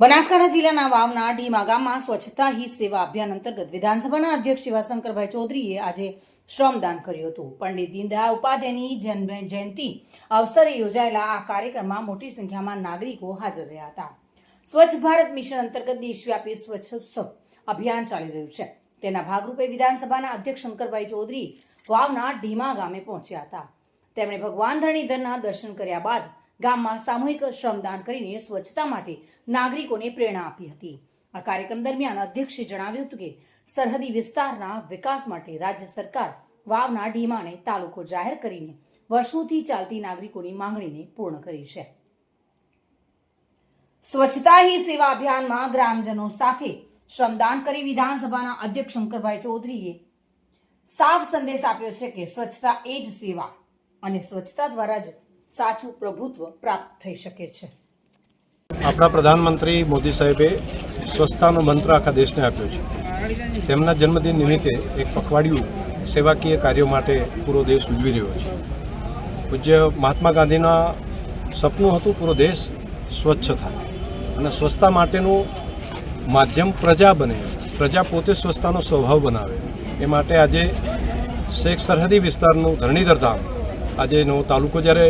બનાસકાંઠા જિલ્લાના વાવના ડીમા ગામમાં સ્વચ્છતા હી સેવા અભિયાન અંતર્ગત વિધાનસભાના અધ્યક્ષ એવા શંકરભાઈ ચૌધરીએ આજે શ્રમદાન કર્યું હતું. પંડિત દીનદયાળ ઉપાધ્યાયની જન્મ જયંતિ અવસરે યોજાયેલા આ કાર્યક્રમમાં મોટી સંખ્યામાં નાગરિકો હાજર રહ્યા હતા. સ્વચ્છ ભારત મિશન અંતર્ગત દેશવ્યાપી સ્વચ્છોત્સવ અભિયાન ચાલી રહ્યું છે. તેના ભાગરૂપે વિધાનસભાના અધ્યક્ષ શંકરભાઈ ચૌધરી વાવના ઢીમા ગામે પહોંચ્યા હતા. તેમણે ભગવાન ધરણીધરના દર્શન કર્યા બાદ ગામમાં સામૂહિક શ્રમદાન કરીને સ્વચ્છતા માટે નાગરિકોને પ્રેરણા આપી હતી. આ કાર્યક્રમ દરમિયાન અધ્યક્ષે જણાવ્યું હતું કે સરહદી વિસ્તારના વિકાસ માટે રાજ્ય સરકાર વાવના ઢીમાને તાલુકો જાહેર કરીને વર્ષોથી ચાલતી નાગરિકોની માંગણીને પૂર્ણ કરી છે. સ્વચ્છતા હી સેવા અભિયાનમાં ગ્રામજનો સાથે શ્રમદાન કરી વિધાનસભાના અધ્યક્ષ શંકરભાઈ ચૌધરીએ સાફ સંદેશ આપ્યો છે કે સ્વચ્છતા એ જ સેવા અને સ્વચ્છતા દ્વારા જ સાચું પ્રભુત્વ પ્રાપ્ત થઈ શકે છે. આપણા પ્રધાનમંત્રી મોદી સાહેબે સ્વચ્છતાનો મંત્ર આખા દેશને આપ્યો છે. તેમના જન્મદિન નિમિત્તે એક પખવાડિયું સેવાકીય કાર્યો માટે પૂરો દેશ ઉજવી રહ્યો છે. પૂજ્ય મહાત્મા ગાંધીના સપનું હતું પૂરો દેશ સ્વચ્છ થાય અને સ્વચ્છતા માટેનું માધ્યમ પ્રજા બને, પ્રજા પોતે સ્વચ્છતાનો સ્વભાવ બનાવે. એ માટે આજે શેખ સરહદી વિસ્તારનું ધરણીધર ધામ આજે નવો તાલુકો જ્યારે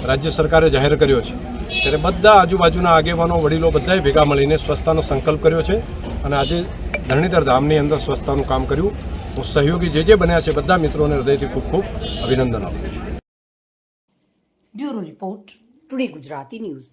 રાજ્ય સરકારે જાહેર કર્યો છે ત્યારે બધા આજુબાજુના આગેવાનો વડીલો બધાએ ભેગા મળીને સ્વચ્છતાનો સંકલ્પ કર્યો છે અને આજે ધરણીધર ધામની અંદર સ્વચ્છતાનું કામ કર્યું. હું સહયોગી જે બન્યા છે બધા મિત્રોને હૃદયથી ખૂબ ખૂબ અભિનંદન આપું છું. Bureau report, today Gujarati news.